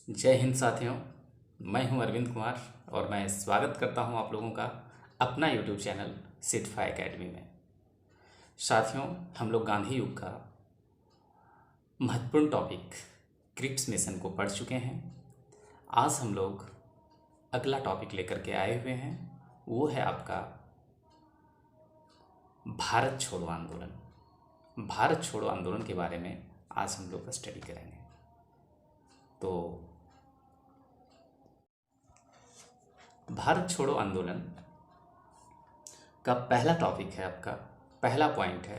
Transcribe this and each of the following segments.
जय हिंद साथियों। मैं हूं अरविंद कुमार और मैं स्वागत करता हूं आप लोगों का अपना यूट्यूब चैनल सिटफाई एकेडमी में। साथियों, हम लोग गांधी युग का महत्वपूर्ण टॉपिक क्रिप्स मिशन को पढ़ चुके हैं। आज हम लोग अगला टॉपिक लेकर के आए हुए हैं, वो है आपका भारत छोड़ो आंदोलन। भारत छोड़ो आंदोलन के बारे में आज हम लोग स्टडी करेंगे। तो भारत छोड़ो आंदोलन का पहला टॉपिक है, आपका पहला पॉइंट है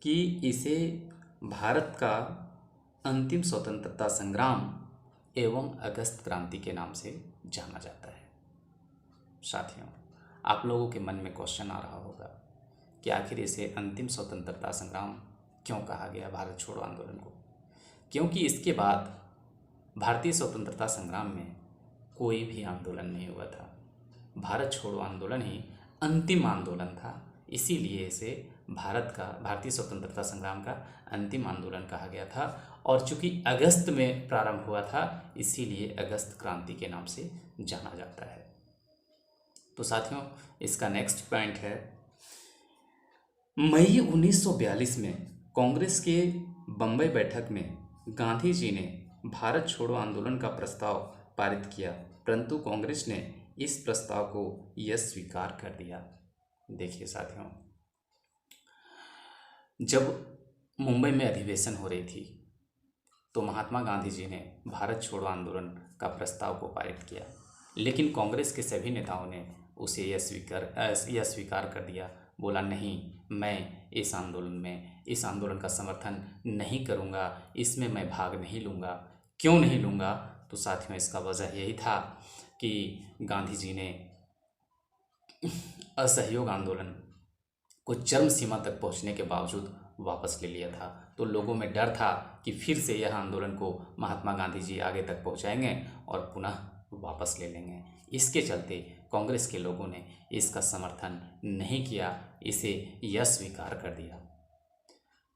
कि इसे भारत का अंतिम स्वतंत्रता संग्राम एवं अगस्त क्रांति के नाम से जाना जाता है। साथियों, आप लोगों के मन में क्वेश्चन आ रहा होगा कि आखिर इसे अंतिम स्वतंत्रता संग्राम क्यों कहा गया भारत छोड़ो आंदोलन को? क्योंकि इसके बाद भारतीय स्वतंत्रता संग्राम में कोई भी आंदोलन नहीं हुआ था। भारत छोड़ो आंदोलन ही अंतिम आंदोलन था, इसीलिए इसे भारतीय स्वतंत्रता संग्राम का अंतिम आंदोलन कहा गया था। और चूंकि अगस्त में प्रारंभ हुआ था, इसीलिए अगस्त क्रांति के नाम से जाना जाता है। तो साथियों, इसका नेक्स्ट पॉइंट है, मई 1942 में कांग्रेस के बम्बई बैठक में गांधी जी ने भारत छोड़ो आंदोलन का प्रस्ताव पारित किया, परंतु कांग्रेस ने इस प्रस्ताव को यह स्वीकार कर दिया। देखिए साथियों, जब मुंबई में अधिवेशन हो रही थी तो महात्मा गांधी जी ने भारत छोड़ो आंदोलन का प्रस्ताव को पारित किया, लेकिन कांग्रेस के सभी नेताओं ने उसे यह स्वीकार कर दिया। बोला नहीं, मैं इस आंदोलन का समर्थन नहीं करूंगा, इसमें मैं भाग नहीं लूंगा। क्यों नहीं लूंगा? तो साथियों, इसका वजह यही था कि गांधी जी ने असहयोग आंदोलन को चरम सीमा तक पहुंचने के बावजूद वापस ले लिया था। तो लोगों में डर था कि फिर से यह आंदोलन को महात्मा गांधी जी आगे तक पहुंचाएंगे और पुनः वापस ले लेंगे। इसके चलते कांग्रेस के लोगों ने इसका समर्थन नहीं किया, इसे यह स्वीकार कर दिया।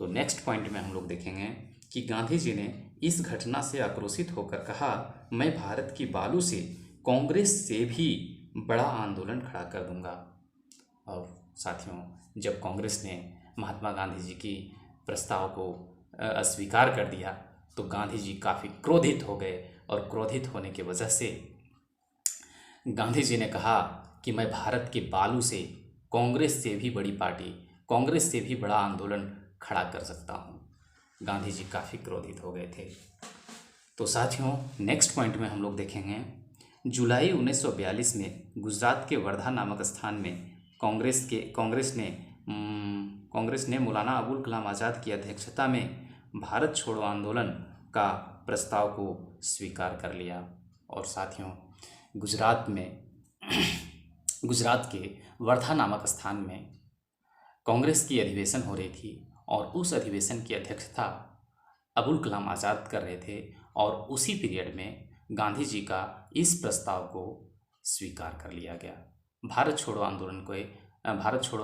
तो नेक्स्ट पॉइंट में हम लोग देखेंगे कि गांधी जी ने इस घटना से आक्रोशित होकर कहा, मैं भारत की बालू से कांग्रेस से भी बड़ा आंदोलन खड़ा कर दूंगा। और साथियों, जब कांग्रेस ने महात्मा गांधी जी की प्रस्ताव को अस्वीकार कर दिया तो गांधी जी काफ़ी क्रोधित हो गए, और क्रोधित होने की वजह से गांधी जी ने कहा कि मैं भारत के बालू से कांग्रेस से भी बड़ी पार्टी, कांग्रेस से भी बड़ा आंदोलन खड़ा कर सकता हूँ। गांधी जी काफ़ी क्रोधित हो गए थे। तो साथियों, नेक्स्ट पॉइंट में हम लोग देखेंगे, जुलाई 1942 में गुजरात के वर्धा नामक स्थान में कांग्रेस ने मौलाना अबुल कलाम आज़ाद की अध्यक्षता में भारत छोड़ो आंदोलन का प्रस्ताव को स्वीकार कर लिया। और साथियों, गुजरात के वर्धा नामक स्थान में कांग्रेस की अधिवेशन हो रही थी और उस अधिवेशन की अध्यक्षता अबुल कलाम आज़ाद कर रहे थे, और उसी पीरियड में गांधी जी का इस प्रस्ताव को स्वीकार कर लिया गया। भारत छोड़ो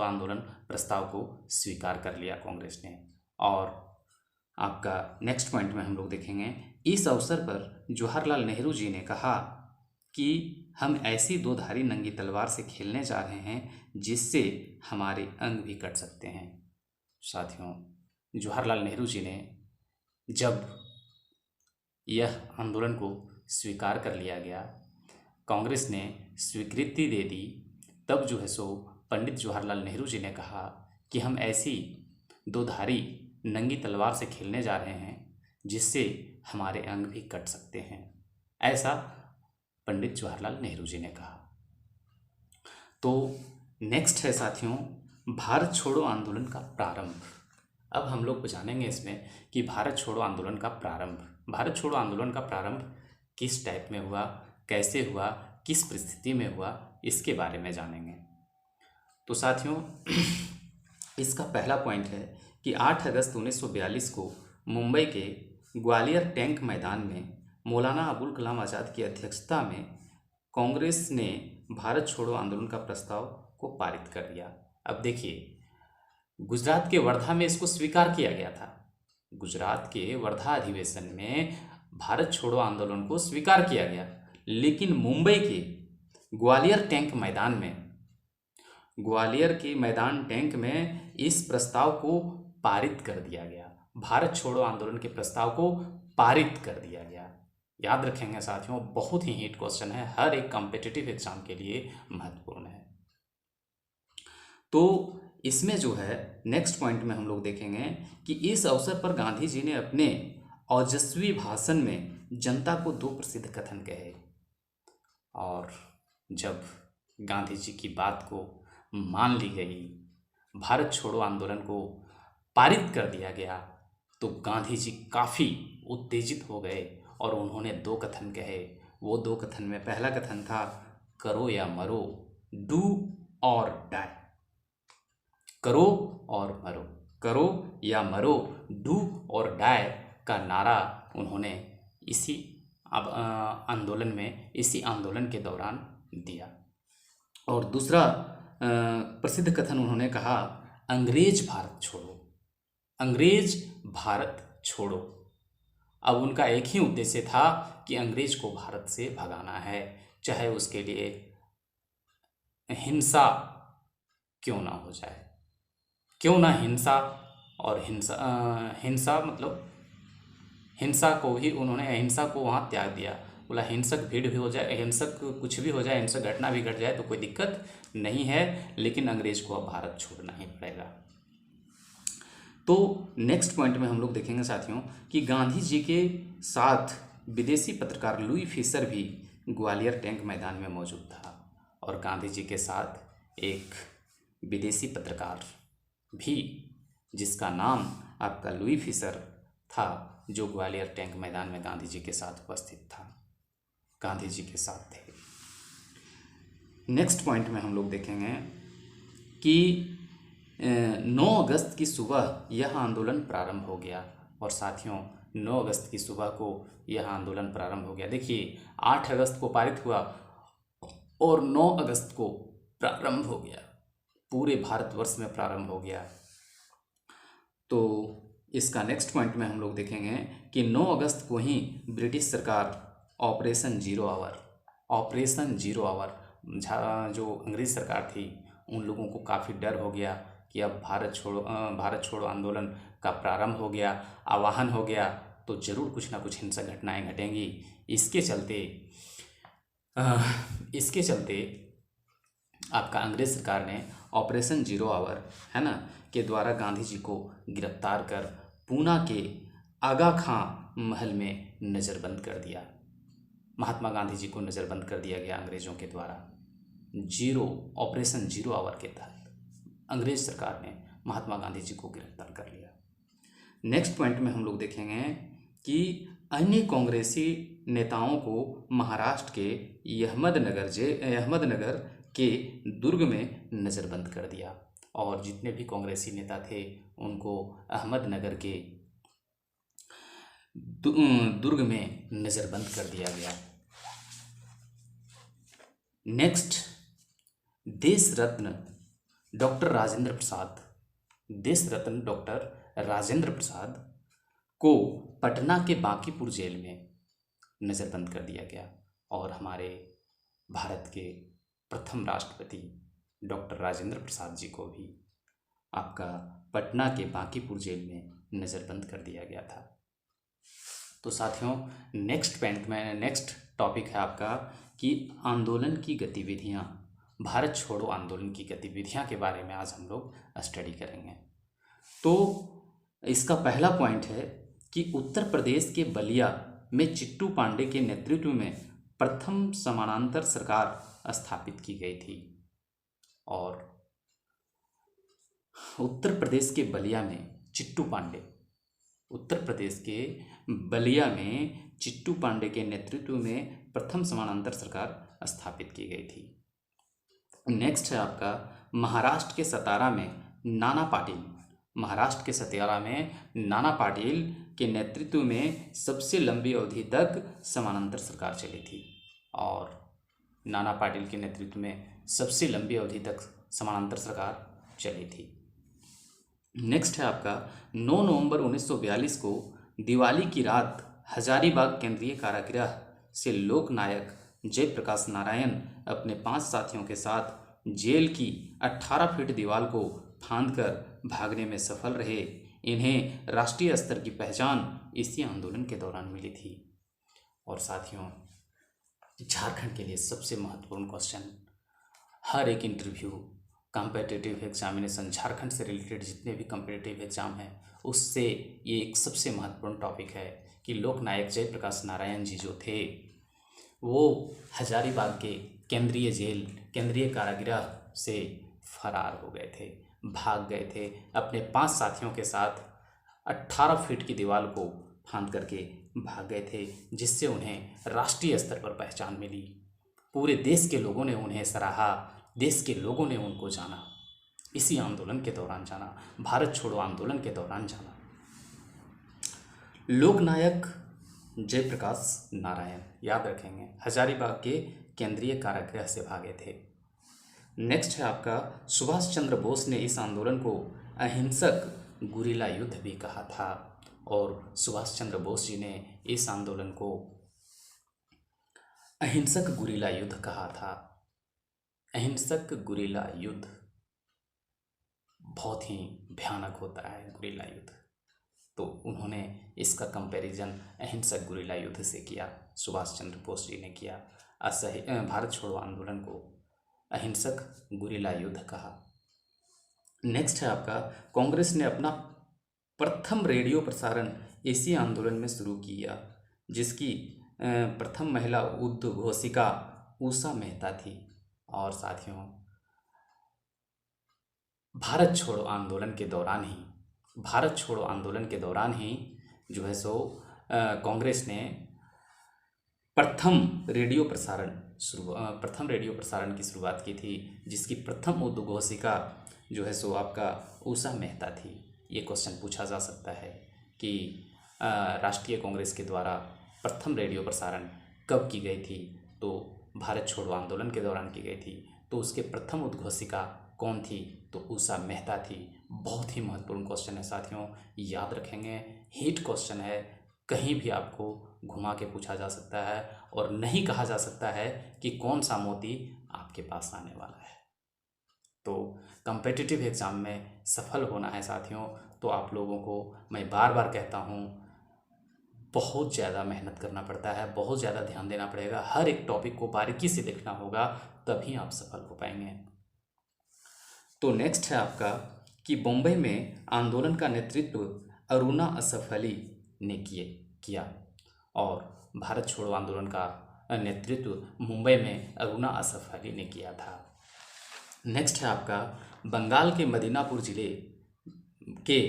आंदोलन प्रस्ताव को स्वीकार कर लिया कांग्रेस ने। और आपका नेक्स्ट पॉइंट में हम लोग देखेंगे, इस अवसर पर जवाहरलाल नेहरू जी ने कहा कि हम ऐसी दो धारी नंगी तलवार से खेलने जा रहे हैं जिससे हमारे अंग भी कट सकते हैं। साथियों, जवाहरलाल नेहरू जी ने जब यह आंदोलन को स्वीकार कर लिया गया, कांग्रेस ने स्वीकृति दे दी, तब जो है सो पंडित जवाहरलाल नेहरू जी ने कहा कि हम ऐसी दो धारी नंगी तलवार से खेलने जा रहे हैं जिससे हमारे अंग भी कट सकते हैं। ऐसा पंडित जवाहरलाल नेहरू जी ने कहा। तो नेक्स्ट है साथियों, भारत छोड़ो आंदोलन का प्रारंभ। अब हम लोग जानेंगे इसमें कि भारत छोड़ो आंदोलन का प्रारंभ किस टाइप में हुआ, कैसे हुआ, किस परिस्थिति में हुआ, इसके बारे में जानेंगे। तो साथियों, इसका पहला पॉइंट है कि 8 अगस्त 1942 को मुंबई के ग्वालियर टैंक मैदान में मौलाना अबुल कलाम आज़ाद की अध्यक्षता में कांग्रेस ने भारत छोड़ो आंदोलन का प्रस्ताव को पारित कर दिया। अब देखिए, गुजरात के वर्धा में इसको स्वीकार किया गया था। गुजरात के वर्धा अधिवेशन में भारत छोड़ो आंदोलन को स्वीकार किया गया, लेकिन मुंबई के ग्वालियर टैंक मैदान में, ग्वालियर के मैदान टैंक में इस प्रस्ताव को पारित कर दिया गया। भारत छोड़ो आंदोलन के प्रस्ताव को पारित कर दिया गया। याद रखेंगे साथियों, बहुत ही हिट क्वेश्चन है, हर एक कॉम्पिटिटिव एग्जाम के लिए महत्वपूर्ण है। तो इसमें जो है नेक्स्ट पॉइंट में हम लोग देखेंगे कि इस अवसर पर गांधी जी ने अपने ओजस्वी भाषण में जनता को 2 प्रसिद्ध कथन कहे। और जब गांधी जी की बात को मान ली गई, भारत छोड़ो आंदोलन को पारित कर दिया गया, तो गांधी जी काफ़ी उत्तेजित हो गए और उन्होंने 2 कथन कहे। वो 2 कथन में पहला कथन था करो या मरो, डू और डाई। करो और मरो, करो या मरो, डू और डाई का नारा उन्होंने इसी आंदोलन में, इसी आंदोलन के दौरान दिया। और दूसरा प्रसिद्ध कथन उन्होंने कहा अंग्रेज भारत छोड़ो, अंग्रेज भारत छोड़ो। अब उनका एक ही उद्देश्य था कि अंग्रेज को भारत से भगाना है, चाहे उसके लिए हिंसा क्यों ना हो जाए, क्यों ना हिंसा। और हिंसा मतलब हिंसा को ही उन्होंने, हिंसा को वहाँ त्याग दिया। बोला हिंसक भीड़ भी हो जाए, हिंसक कुछ भी हो जाए, हिंसक घटना भी घट जाए तो कोई दिक्कत नहीं है, लेकिन अंग्रेज को अब भारत छोड़ना ही पड़ेगा। तो नेक्स्ट पॉइंट में हम लोग देखेंगे साथियों कि गांधी जी के साथ विदेशी पत्रकार लुई फिशर भी ग्वालियर टैंक मैदान में मौजूद था। और गांधी जी के साथ एक विदेशी पत्रकार भी, जिसका नाम आपका लुई फिशर था, जो ग्वालियर टैंक मैदान में गांधी जी के साथ उपस्थित था, गांधी जी के साथ थे। नेक्स्ट पॉइंट में हम लोग देखेंगे कि 9 अगस्त की सुबह यह आंदोलन प्रारंभ हो गया। और साथियों 9 अगस्त की सुबह को यह आंदोलन प्रारंभ हो गया। देखिए 8 अगस्त को पारित हुआ और 9 अगस्त को प्रारंभ हो गया, पूरे भारतवर्ष में प्रारंभ हो गया। तो इसका नेक्स्ट पॉइंट में हम लोग देखेंगे कि 9 अगस्त को ही ब्रिटिश सरकार ऑपरेशन जीरो आवर, जो अंग्रेज सरकार थी उन लोगों को काफ़ी डर हो गया कि अब भारत छोड़ो आंदोलन का प्रारंभ हो गया, आह्वान हो गया, तो ज़रूर कुछ ना कुछ हिंसक घटनाएं घटेंगी। इसके चलते आपका अंग्रेज सरकार ने ऑपरेशन जीरो आवर, है ना, के द्वारा गांधी जी को गिरफ्तार कर पूना के आगा खां महल में नज़रबंद कर दिया। महात्मा गांधी जी को नज़रबंद कर दिया गया अंग्रेज़ों के द्वारा। ऑपरेशन जीरो आवर के तहत अंग्रेज सरकार ने महात्मा गांधी जी को गिरफ्तार कर लिया। नेक्स्ट पॉइंट में हम लोग देखेंगे कि अन्य कांग्रेसी नेताओं को महाराष्ट्र के अहमदनगर के दुर्ग में नज़रबंद कर दिया। और जितने भी कांग्रेसी नेता थे उनको अहमदनगर के दुर्ग में नज़रबंद कर दिया गया। नेक्स्ट, देश रत्न डॉक्टर राजेंद्र प्रसाद को पटना के बांकीपुर जेल में नज़रबंद कर दिया गया। और हमारे भारत के प्रथम राष्ट्रपति डॉक्टर राजेंद्र प्रसाद जी को भी आपका पटना के बांकीपुर जेल में नज़रबंद कर दिया गया था। तो साथियों नेक्स्ट टॉपिक है आपका कि आंदोलन की गतिविधियाँ, भारत छोड़ो आंदोलन की गतिविधियाँ के बारे में आज हम लोग स्टडी करेंगे। तो इसका पहला पॉइंट है कि उत्तर प्रदेश के बलिया में चिट्टू पांडे के नेतृत्व में प्रथम समानांतर सरकार स्थापित की गई थी। और उत्तर प्रदेश के बलिया में चिट्टू पांडे के नेतृत्व में प्रथम समानांतर सरकार स्थापित की गई थी। नेक्स्ट है आपका महाराष्ट्र के सतारा में नाना पाटिल के नेतृत्व में सबसे लंबी अवधि तक समानांतर सरकार चली थी। और नाना पाटिल के नेतृत्व में सबसे लंबी अवधि तक समानांतर सरकार चली थी। नेक्स्ट है आपका 9 नवंबर 1942 को दिवाली की रात हजारीबाग केंद्रीय कारागृह से लोकनायक जयप्रकाश नारायण अपने 5 साथियों के साथ जेल की 18 फीट दीवार को फांदकर भागने में सफल रहे। इन्हें राष्ट्रीय स्तर की पहचान इसी आंदोलन के दौरान मिली थी। और साथियों, झारखंड के लिए सबसे महत्वपूर्ण क्वेश्चन, हर एक इंटरव्यू, कॉम्पिटिटिव एग्जामिनेशन, झारखंड से रिलेटेड जितने भी कॉम्पिटिटिव एग्जाम हैं उससे ये एक सबसे महत्वपूर्ण टॉपिक है कि लोकनायक जयप्रकाश नारायण जी जो थे वो हजारीबाग के केंद्रीय जेल, केंद्रीय कारागृह से फरार हो गए थे, भाग गए थे। अपने 5 साथियों के साथ 18 फीट की दीवार को फांद करके भाग गए थे, जिससे उन्हें राष्ट्रीय स्तर पर पहचान मिली। पूरे देश के लोगों ने उन्हें सराहा, देश के लोगों ने उनको जाना, इसी आंदोलन के दौरान जाना, भारत छोड़ो आंदोलन के दौरान जाना। लोकनायक जयप्रकाश नारायण, याद रखेंगे, हजारीबाग के केंद्रीय कारागृह से भागे थे। नेक्स्ट है आपका, सुभाष चंद्र बोस ने इस आंदोलन को अहिंसक गुरिल्ला युद्ध भी कहा था। और सुभाष चंद्र बोस जी ने इस आंदोलन को अहिंसक गुरिल्ला युद्ध कहा था। अहिंसक गुरिल्ला युद्ध बहुत ही भयानक होता है, गुरिल्ला युद्ध, तो उन्होंने इसका कंपैरिजन अहिंसक गुरिल्ला युद्ध से किया, सुभाष चंद्र बोस जी ने किया। भारत छोड़ो आंदोलन को अहिंसक गुरिल्ला युद्ध कहा। नेक्स्ट है आपका, कांग्रेस ने अपना प्रथम रेडियो प्रसारण इसी आंदोलन में शुरू किया, जिसकी प्रथम महिला उद्घोषिका उषा मेहता थी। और साथियों, भारत छोड़ो आंदोलन के दौरान ही जो है सो कांग्रेस ने प्रथम रेडियो प्रसारण की शुरुआत की थी, जिसकी प्रथम उद्घोषिका जो है सो आपका उषा मेहता थी। ये क्वेश्चन पूछा जा सकता है कि राष्ट्रीय कांग्रेस के द्वारा प्रथम रेडियो प्रसारण कब की गई थी, तो भारत छोड़ो आंदोलन के दौरान की गई थी। तो उसके प्रथम उद्घोषिका कौन थी, तो उषा मेहता थी। बहुत ही महत्वपूर्ण क्वेश्चन है साथियों, याद रखेंगे, हिट क्वेश्चन है, कहीं भी आपको घुमा के पूछा जा सकता है और नहीं कहा जा सकता है कि कौन सा मोती आपके पास आने वाला है। तो कॉम्पिटिटिव एग्ज़ाम में सफल होना है साथियों, तो आप लोगों को मैं बार बार कहता हूँ, बहुत ज़्यादा मेहनत करना पड़ता है, बहुत ज़्यादा ध्यान देना पड़ेगा, हर एक टॉपिक को बारीकी से देखना होगा, तभी आप सफल हो पाएंगे। तो नेक्स्ट है आपका कि बम्बई में आंदोलन का नेतृत्व अरुणा असफ अली ने किया और भारत छोड़ो आंदोलन का नेतृत्व मुंबई में अरुणा असफ अली ने किया था। नेक्स्ट है आपका, बंगाल के मदीनापुर जिले के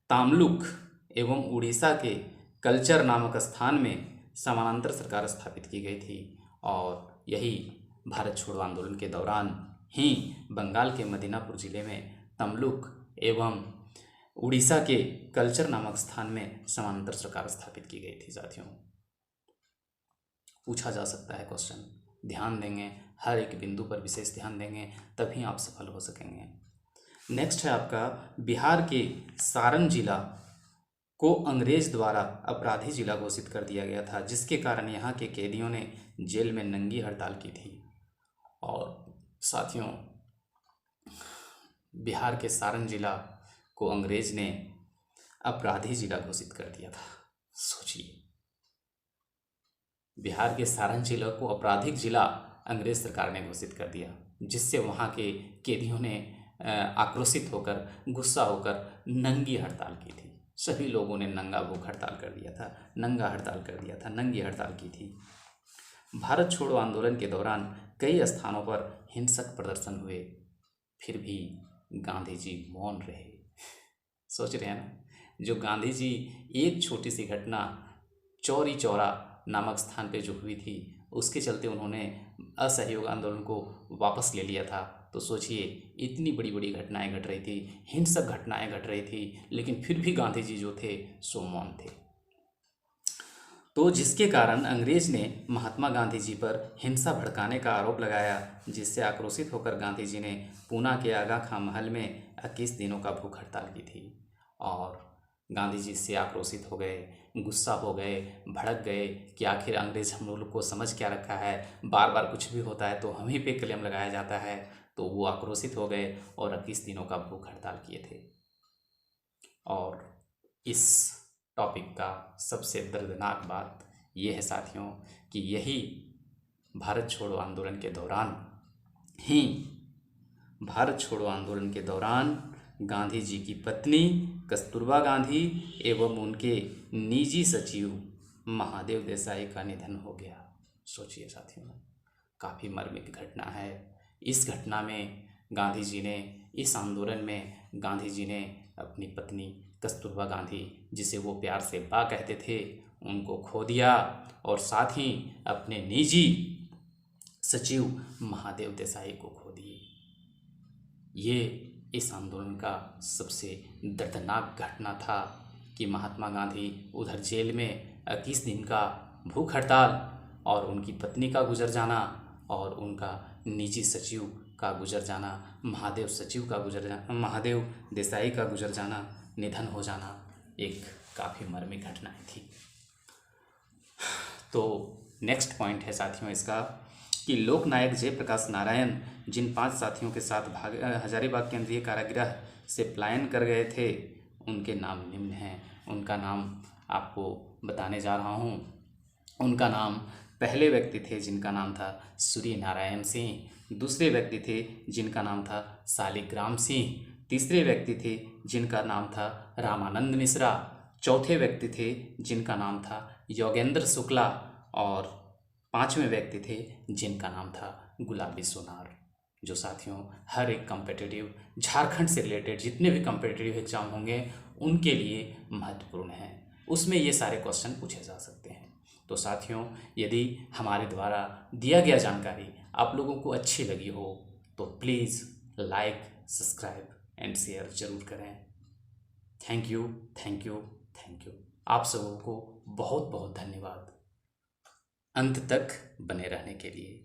तामलुक एवं उड़ीसा के कल्चर नामक स्थान में समानांतर सरकार स्थापित की गई थी। और यही भारत छोड़ो आंदोलन के दौरान ही बंगाल के मदीनापुर जिले में तमलुक एवं उड़ीसा के कल्चर नामक स्थान में समानांतर सरकार स्थापित की गई थी। साथियों, पूछा जा सकता है क्वेश्चन, ध्यान देंगे, हर एक बिंदु पर विशेष ध्यान देंगे, तभी आप सफल हो सकेंगे। नेक्स्ट है आपका, बिहार के सारण जिला को अंग्रेज द्वारा अपराधी जिला घोषित कर दिया गया था, जिसके कारण यहाँ के कैदियों ने जेल में नंगी हड़ताल की थी। और साथियों, बिहार के सारण जिला को अंग्रेज ने अपराधी जिला घोषित कर दिया था। सोचिए, बिहार के सारण जिला को आपराधिक जिला अंग्रेज सरकार ने घोषित कर दिया, जिससे वहाँ के कैदियों ने आक्रोशित होकर, गुस्सा होकर नंगी हड़ताल की थी। सभी लोगों ने नंगा भूख हड़ताल कर दिया था, नंगी हड़ताल की थी। भारत छोड़ो आंदोलन के दौरान कई स्थानों पर हिंसक प्रदर्शन हुए, फिर भी गांधी जी मौन रहे। सोच रहे हैं ना, जो गांधी जी, एक छोटी सी घटना चौरी चौरा नामक स्थान पे जो हुई थी, उसके चलते उन्होंने असहयोग आंदोलन को वापस ले लिया था। तो सोचिए, इतनी बड़ी बड़ी घटनाएं घट रही थी, हिंसक घटनाएं घट रही थी, लेकिन फिर भी गांधी जी जो थे सो मौन थे। तो जिसके कारण अंग्रेज ने महात्मा गांधी जी पर हिंसा भड़काने का आरोप लगाया, जिससे आक्रोशित होकर गांधी जी ने पूना के आगा खां महल में 21 दिनों का भूख हड़ताल की थी। और गांधी जी इससे आक्रोशित हो गए, गुस्सा हो गए, भड़क गए कि आखिर अंग्रेज हम लोग को समझ क्या रखा है, बार बार कुछ भी होता है तो हम ही पे क्लेम लगाया जाता है। तो वो आक्रोशित हो गए और 21 दिनों का भूख हड़ताल किए थे। और इस टॉपिक का सबसे दर्दनाक बात ये है साथियों कि यही भारत छोड़ो आंदोलन के दौरान ही भारत छोड़ो आंदोलन के दौरान गांधी जी की पत्नी कस्तूरबा गांधी एवं उनके निजी सचिव महादेव देसाई का निधन हो गया। सोचिए साथियों, काफ़ी मर्मिक घटना है। इस घटना में गांधी जी ने, इस आंदोलन में गांधी जी ने अपनी पत्नी कस्तूरबा गांधी, जिसे वो प्यार से बा कहते थे, उनको खो दिया और साथ ही अपने निजी सचिव महादेव देसाई को खो दिए। ये इस आंदोलन का सबसे दर्दनाक घटना था कि महात्मा गांधी उधर जेल में 21 दिन का भूख हड़ताल और उनकी पत्नी का गुजर जाना और उनका निजी सचिव का गुजर जाना, महादेव देसाई का गुजर जाना, निधन हो जाना, एक काफ़ी मर्मी घटनाएं थी। तो नेक्स्ट पॉइंट है साथियों इसका कि लोकनायक जयप्रकाश नारायण जिन 5 साथियों के साथ हजारीबाग केंद्रीय कारागृह से पलायन कर गए थे, उनके नाम निम्न हैं। उनका नाम आपको बताने जा रहा हूँ। उनका नाम, पहले व्यक्ति थे जिनका नाम था सूर्य नारायण सिंह, दूसरे व्यक्ति थे जिनका नाम था शालिग्राम सिंह, तीसरे व्यक्ति थे जिनका नाम था रामानंद मिश्रा, चौथे व्यक्ति थे जिनका नाम था योगेंद्र शुक्ला और 5वें व्यक्ति थे जिनका नाम था गुलाबी सोनार। जो साथियों हर एक कम्पिटिटिव, झारखंड से रिलेटेड जितने भी कम्पिटिटिव एग्जाम होंगे उनके लिए महत्वपूर्ण है, उसमें ये सारे क्वेश्चन पूछे जा सकते हैं। तो साथियों, यदि हमारे द्वारा दिया गया जानकारी आप लोगों को अच्छी लगी हो तो please like, subscribe and share ज़रूर करें। Thank you, thank you, thank you. आप सबों को बहुत बहुत धन्यवाद अंत तक बने रहने के लिए।